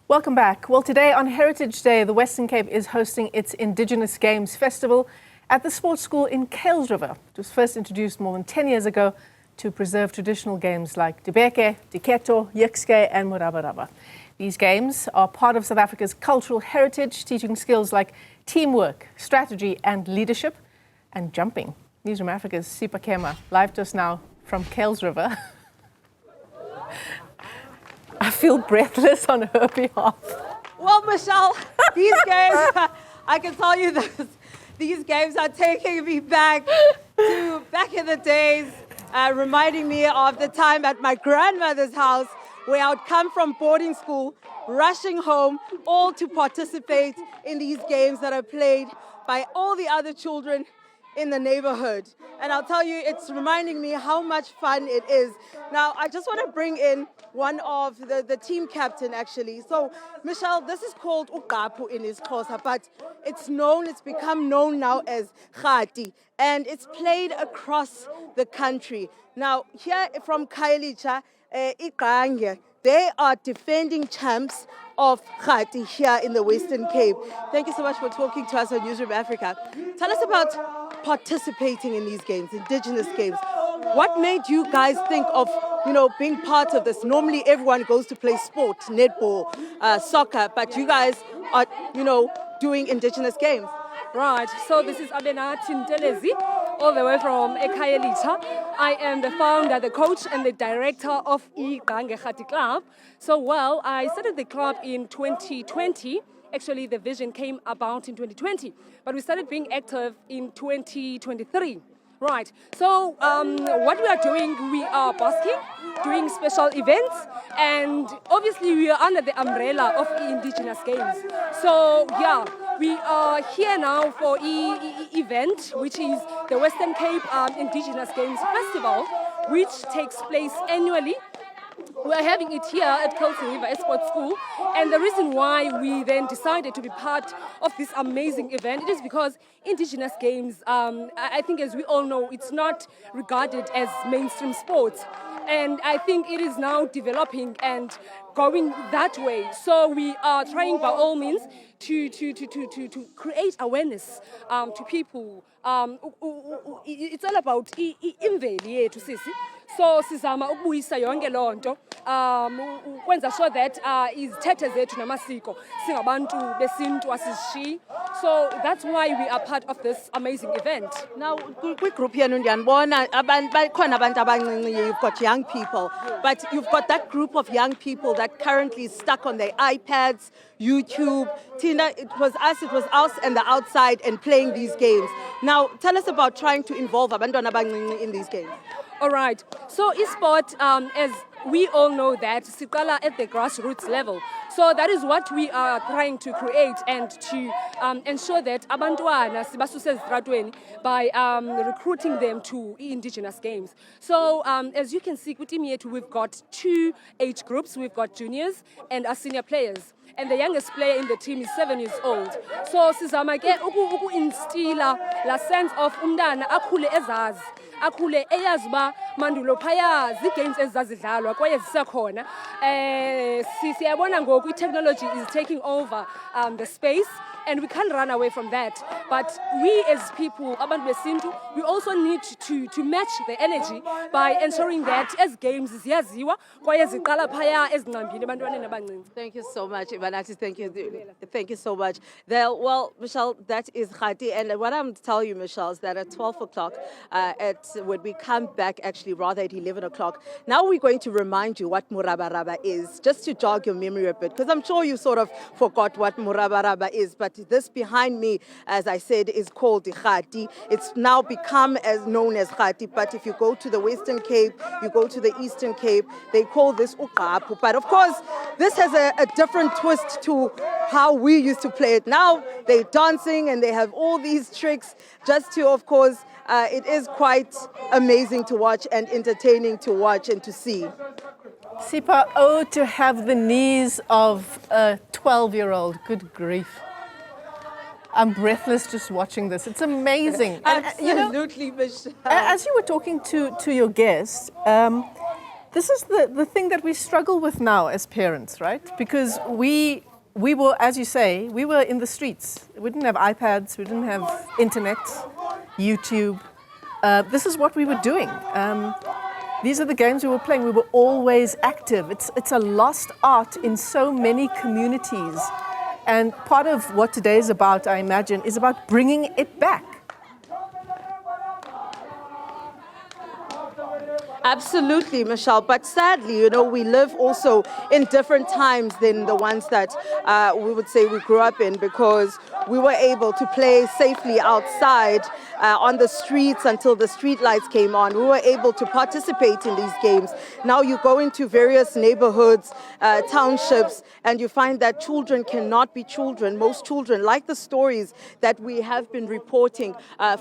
Welcome back. Well, today on Heritage Day, the Western Cape is hosting its Indigenous Games Festival at the sports school in Kuils River. It was first introduced more than 10 years ago to preserve traditional games like dibeke, diketo, yekske and murabaraba. These games are part of South Africa's cultural heritage, teaching skills like teamwork, strategy and leadership, and jumping. Newzroom Afrika's Sipha Kema, live to us now from Kuils River. I feel breathless on her behalf. Well, Michelle, these games, I can tell you this, these games are taking me back to back in the days, reminding me of the time at my grandmother's house where I would come from boarding school, rushing home, all to participate in these games that are played by all the other children in the neighborhood. And I'll tell you, it's reminding me how much fun it is. Now, I just want to bring in one of the team captain, actually. So, Michelle, this is called uqaphu in isiXhosa, but it's become known now as khati, and it's played across the country. Now, here from Khayelitsha, Iqange, they are defending champs of khati here in the Western Cape. Thank you so much for talking to us on Newzroom Afrika. Tell us about participating in these games, Indigenous games. What made you guys think of, being part of this? Normally everyone goes to play sport, netball, soccer, but you guys are, doing Indigenous games. Right, so this is Abenati Ntelezi, all the way from Khayelitsha. I am the founder, the coach, and the director of Iqange Khati Club. So, I started the club in 2020. Actually, the vision came about in 2020, but we started being active in 2023. Right, so what we are doing, we are busking, doing special events, and obviously we are under the umbrella of Indigenous Games. So, we are here now for event, which is the Western Cape Indigenous Games Festival, which takes place annually. We are having it here at Kuils River Sports School, and the reason why we then decided to be part of this amazing event, it is because Indigenous Games, I think as we all know, it's not regarded as mainstream sports. And I think it is now developing and going that way. So we are trying by all means to create awareness to people. It's all about imveli yethu sisi. So sizama ukubuyisa yonke lonto ukwenza sure that izithethe zethu namasiko singabantu besintu asizishiyi. So that's why we are part of this amazing event. Now, kwi-group yenu ndiyanibona bakhona abantu abancinci, you've got young people, but you've got that group of young people that currently is stuck on their iPads, YouTube. Tina, it was us and the outside and playing these games. Now, tell us about trying to involve abantwana abancinci in these games. All right. So, esport, as we all know that, siqala at the grassroots level. So that is what we are trying to create and to ensure that abantwana sibasuse ezitratweni by recruiting them to Indigenous Games. So as you can see, kwiteam yethu we've got 2 age groups. We've got juniors and our senior players. And the youngest player in the team is 7 years old. So sizama ke uku-instilla la sense of umntana akhule ezazi. Akhule eyazi uba mandulo phaya zi-games ezazidlalwa kwaye zisekhona. Siyabona ngoku i-technology is taking over the space, and we can't run away from that. But we as people, abantu besintu, we also need to match the energy by ensuring that as games ziyaziwa kwaye ziqala phaya ezincambini ebantwaneni abancinci. Thank you so much, Ivanati. Thank you so much. Well, Michelle, that is khati. And what I'm telling you, Michelle, is that at 12 o'clock, when we come back, actually, rather at 11 o'clock, now we're going to remind you what murabaraba is, just to jog your memory a bit, because I'm sure you sort of forgot what murabaraba is. But this behind me, as I said, is called khati. It's now become as known as khati. But if you go to the Western Cape, you go to the Eastern Cape, they call this uqaphu. But of course, this has a different twist to how we used to play it. Now they're dancing and they have all these tricks just to, of course, it is quite amazing to watch and entertaining to watch and to see. Sipha, to have the knees of a 12-year-old, good grief. I'm breathless just watching this. It's amazing. Absolutely, Michelle. As you were talking to your guest, this is the thing that we struggle with now as parents, right? Because we were, as you say, we were in the streets. We didn't have iPads, we didn't have internet, YouTube. This is what we were doing. These are the games we were playing. We were always active. It's a lost art in so many communities. And part of what today is about, I imagine, is about bringing it back. Absolutely, Michelle. But sadly, you know, we live also in different times than the ones that we would say we grew up in, because we were able to play safely outside on the streets until the street lights came on. We were able to participate in these games. Now you go into various neighborhoods, townships, and you find that children cannot be children. Most children, like the stories that we have been reporting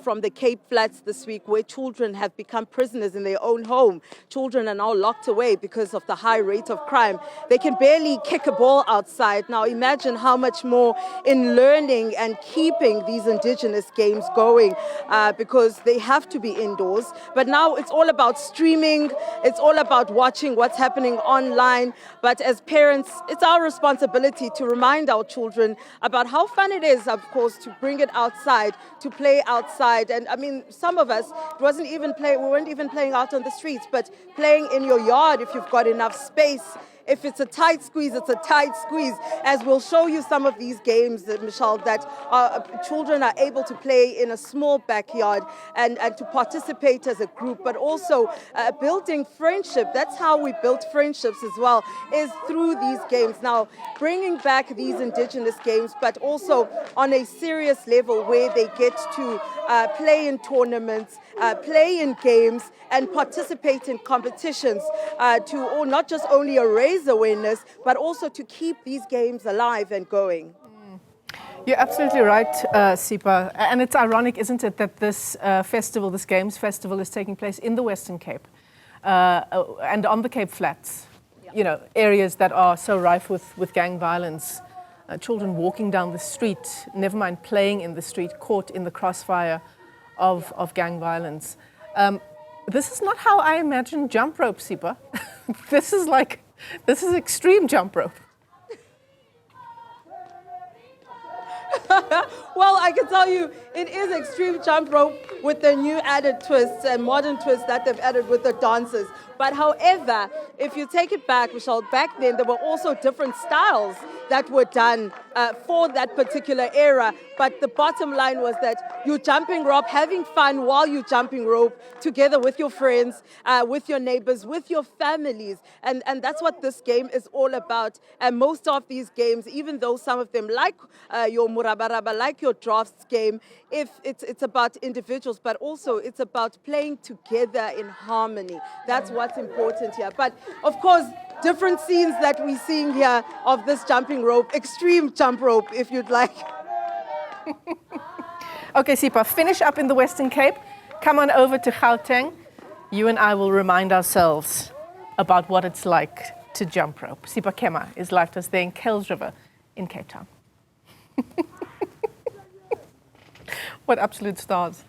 from the Cape Flats this week, where children have become prisoners in their own home. Children are now locked away because of the high rate of crime. They can barely kick a ball outside. Now imagine how much more in learning and keeping these indigenous games going, because they have to be indoors. But now it's all about streaming. It's all about watching what's happening online. But as parents, it's our responsibility to remind our children about how fun it is, of course, to bring it outside, to play outside. And I mean, some of us, we weren't even playing out on the streets, but playing in your yard if you've got enough space. If it's a tight squeeze, it's a tight squeeze. As we'll show you some of these games, Michelle, that children are able to play in a small backyard and to participate as a group, but also building friendship. That's how we build friendships as well, is through these games. Now, bringing back these indigenous games, but also on a serious level where they get to play in tournaments, play in games, and participate in competitions to not just only raise awareness, but also to keep these games alive and going. You're absolutely right, Sipha. And it's ironic, isn't it, that this festival, this Games Festival, is taking place in the Western Cape and on the Cape Flats. You know, areas that are so rife with gang violence. Children walking down the street, never mind playing in the street, caught in the crossfire of gang violence. This is not how I imagine jump rope, Sipha. This is extreme jump rope. Well, I can tell you, it is extreme jump rope with the new added twists and modern twists that they've added with the dancers. But however, if you take it back, Michelle, back then there were also different styles that were done for that particular era. But the bottom line was that you're jumping rope, having fun while you're jumping rope, together with your friends, with your neighbors, with your families. And that's what this game is all about. And most of these games, even though some of them, like your Murabaraba, like your drafts game, if it's about individuals, but also it's about playing together in harmony. That's what's important here. But of course, different scenes that we're seeing here of this jumping rope, extreme jump rope, if you'd like. Okay, Sipha, finish up in the Western Cape. Come on over to Gauteng. You and I will remind ourselves about what it's like to jump rope. Sipha Kema is live to us there in Kuils River in Cape Town. What absolute stars.